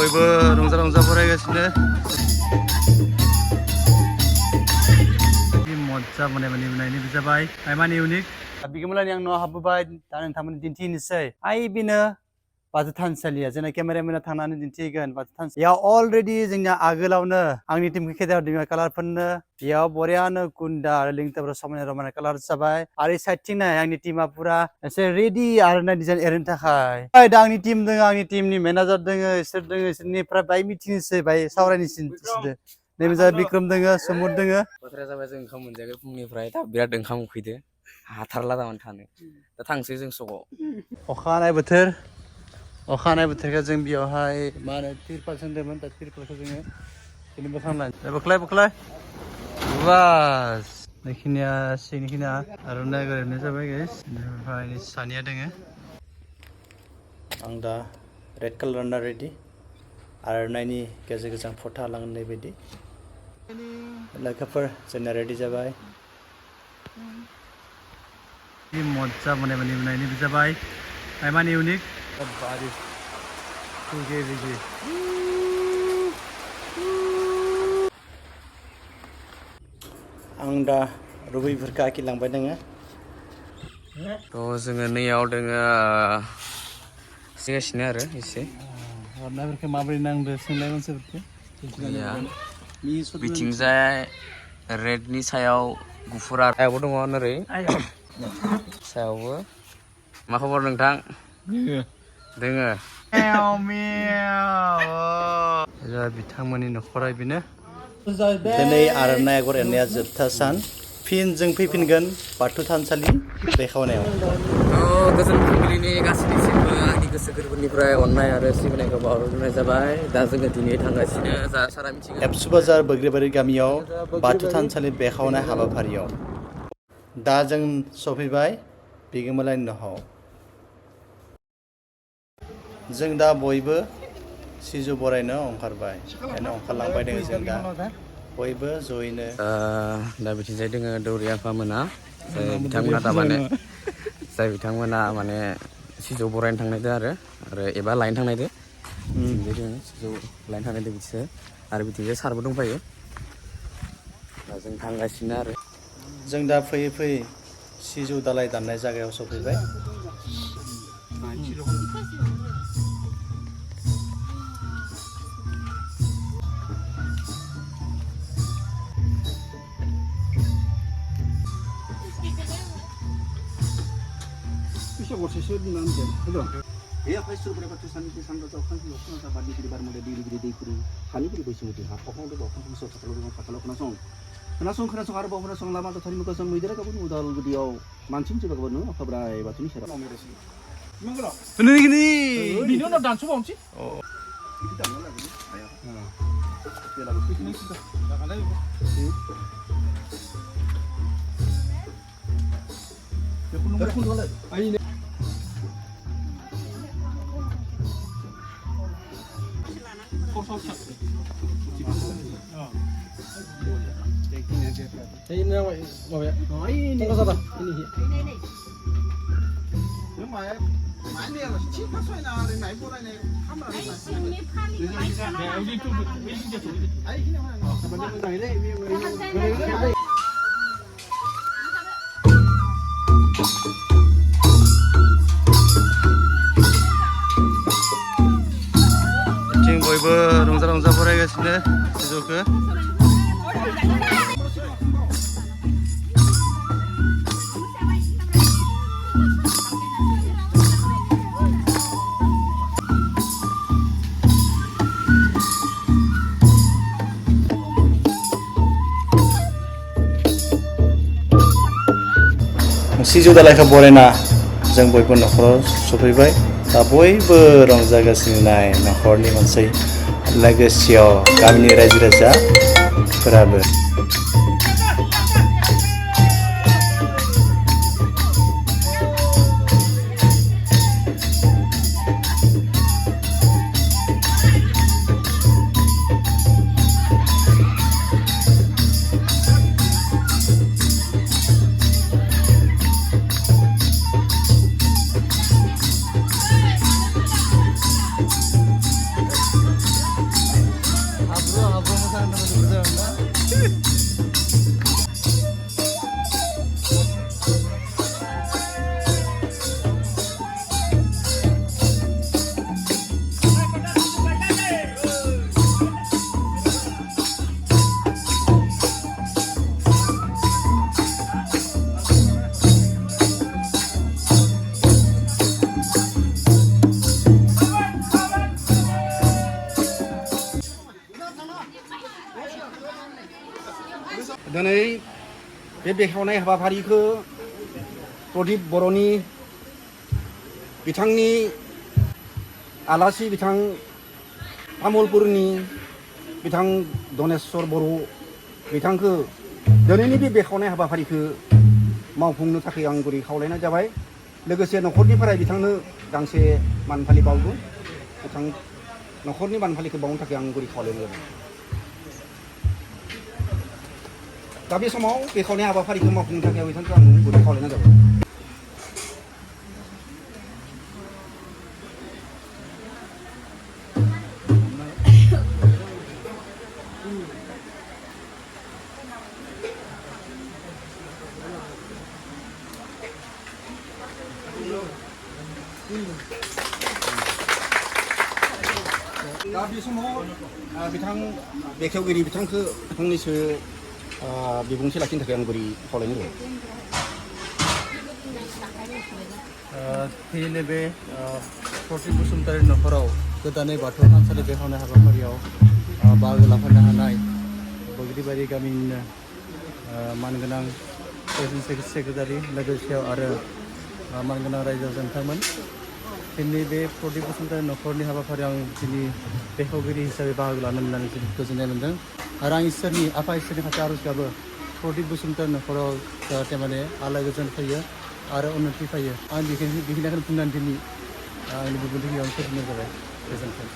बयबो रंजा रंजा फरायगासिनो मजा बनायनायनि जाबाय माने इउनिक बिगोमालानि आं न'आव हाबबोबाय दा नोंथांमोन दिन्थिनोसै बेनो बाथौ थानसालिया जोंना केमेरामेना थांनानै दिन्थिगोन बाथौ थानसालियाव अलरेडि जोंना आगोलावनो आंनि टीमखौ खेदायहरदों कालार फोननो बेयाव बरियानो कुन्दा आरो लिंटारफोरा समायना रमायना कालार जाबाय आरो साइडथिं नाय आंनि टीमा पुरा एसे रेडि आर'नाइ डिजाइन एरनो थाखाय दा आंनि टीम दङ आंनि टीमनि मेनेजार दङ इसोर दङ इसोरनिफ्राय बाय मिथिनोसै बाय सावरायनोसै नैबे जाबाय बिक्रम दङ समुद दङ बोथोरा जाबाय जों ओंखाम मोनजायाखै फुंनिफ्राय दा बिराद ओंखाम उखैदो हाथारला दामान थानो दा थांसै जों सकआव अखा हानाय बोथोरखौ जों बेयावहाय मा होनो तिरपाल सोंदोंमोन दा तिरपालखौ जोङो बिदिनो बोखांनानै बोख्लाय बास बेखिनिया सिंनिखिनिया आर'नाइ गोरोबनाय जाबाय गाइस ओमफ्राय सानिया दोङो आं दा रेड कालार रेडि आर'नाइनि गेजेर गेजेर फथा लांनाय बायदि लोगोफोर जोंना रेडि जाबाय मजा बनायनायनि जाबाय माने इउनिक बारिश आं दा रुबैफोरखौ आखिलांबाय दोङो थ' जोङो नैयाव दोङो सिगासिनो आरो एसे हरनायफोरखौ माबोरै नांदो सोंनाय मानसिफोरखौ बिथिंजाय रेडनि सायाव गुफुर आरायावबो दङ ओरै सायावबो मा खबर नोंथां दोङो बिथांमोननि न'खरा बेनो दिनै आर'नाइ आगर एरनाया जोबथा सान फिन जों फैफिनगोन बाथौ थानसालि बेखेवनायाव गोजोन फुंबिलिनि गासैनिसिमबो आंनि गोसो गोरबोनिफ्राय अननाय आरो सिबिनायखौ बावहरनाय जाबाय दा जोङो दिनै थांगासिनो जा सारा मिथिगौ एबसु बाजार बोग्रिबारि गामियाव बाथौ थानसालि बेखेवनाय हाबाफारियाव दा जों सफैबाय बिगोमालानि न'आव जों दा बयबो सिजौ बरायनो ओंखारबाय ओंखारलांबाय दङ जों दा बयबो जयैनो दा बिथिंजाय दोङो दौरि आफामोना बिथांमोना थारमाने जाय बिथांमोना माने सिजौ बरायनो थांनायदो आरो एबा लायनो थांनायदो बिथिंजाय दोङो सिजौ लायनो थांनायदो बिसोर आरो बिथिंजाय सारबो दंफायो दा जों थांगासिनो आरो जों दा फैयै फैयै सिजौ दालाय दाननाय जायगायाव सफैबाय खोनासं आरोबाव खोनासं लामा दथानि मुगाजों मैदेरा गाबोन उदालगुरियाव मानसिनि जिबा गाबोन अखाब्राय बाथौनि सेराव बिनि उनाव दानस'बावनोसै बयबो रंजा रंजा फरायगासिनो सिजौखौ सिजौ दालायखौ बरायना जों बयबो न'खराव सफैबाय दा बयबो रंजागासिनो नाय न'खरनि मोनसे लोगोसेयाव गामिनि रायजो राजाफोराबो दिनै बे बेखेवनाय हाबाफारिखौ प्रदीप बर'नि बिथांनि आलासि बिथां तामुलपुरनि बिथां धनेस्वर बर' बिथांखौ दिनैनि बे बेखेवनाय हाबाफारिखौ मावफुंनो थाखाय आं गुरै खावलायनाय जाबाय लोगोसे न'खरनिफ्राय बिथांनो गांसे मान फालि बावगोन बिथां न'खरनि मान फालिखौ बावनो थाखाय आं गुरै खावलायनाय जाबाय दा बे समाव बेखेवनाय हाबाफारिखौ मावफुंनो थाखाय बिथांखौ आं गुरै खावलायनाय जाबाय दा बे समाव बिथां बेखेवगिरि बिथांखौ फंनैसो बिबुंथि लाखिनो थाखाय आं गुरै खावलायनाय जाबाय दिनै बे प्रदीप बसुमतारी न'खराव गोदानै बाथौ थानसालि बेखेवनाय हाबाफारियाव बाहागो लाफानो हानाय बगरिबारि गामिनिनो मानगोनां प्रेसिडेन्ट सेक्रेटारि लोगोसे आरो मानगोनां रायजो जन्थामोन दिनै बे प्रदीप बसुमतारी न'खरनि हाबाफारियाव आं दिनै बेखेवगिरि हिसाबै बाहागो लानो मोननानै जोबोद गोजोननाय मोन्दों आरो आं आफा इसोरनि खाथि आर'ज गाबो प्रदीप बसुमतारी न'खराव जाहाथे माने आलो गोजोन फैयो आरो उन्नति फैयो आं बेखिनिखौनो बुंनानै दिनै आंनि बिबुंथिखौ आं फोजोबनाय जाबाय गोजोन्थों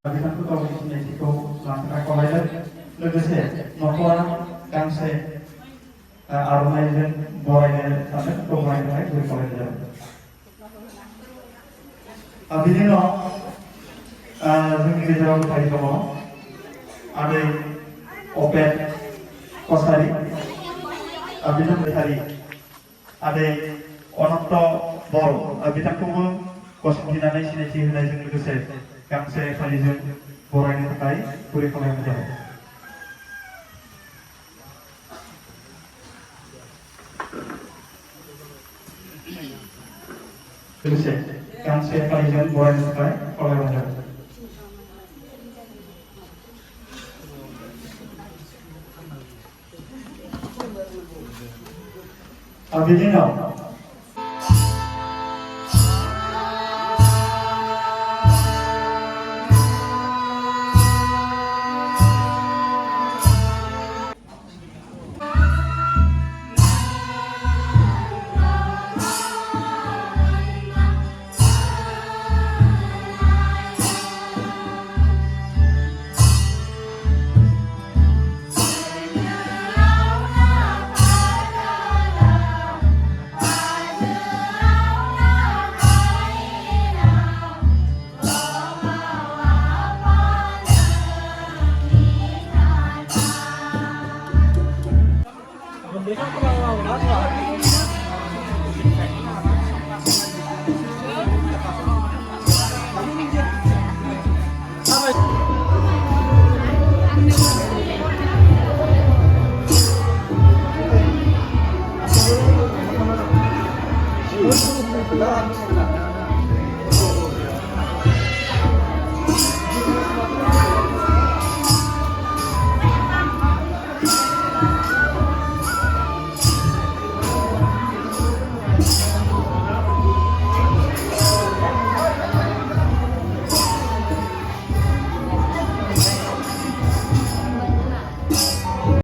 बिथांखौ गावनि सिनायथिखौ लानो थाखाय खावलायदों लोगोसे न'खरा गांसे आर'नाइजों बरायनो सानो बरायनो थाखाय गुरै खावलायनाय जाबाय बिनि उनाव जोंनि गेजेराव थायो दङ आदै अपेन कसारि बिथां बेटारि आदै अनन्त बर बिथांखौबो गसंथिनानै सिनायथि होनायजों लोगोसे गांसे फालिजों बरायनो थाखाय गुरै खावलायनाय जाबाय लोगोसे गांसे फालिजों बरायनो थाखाय खावलायनाय जाबाय बिनि उनाव लेखा फरायनांगौ ना जोंहा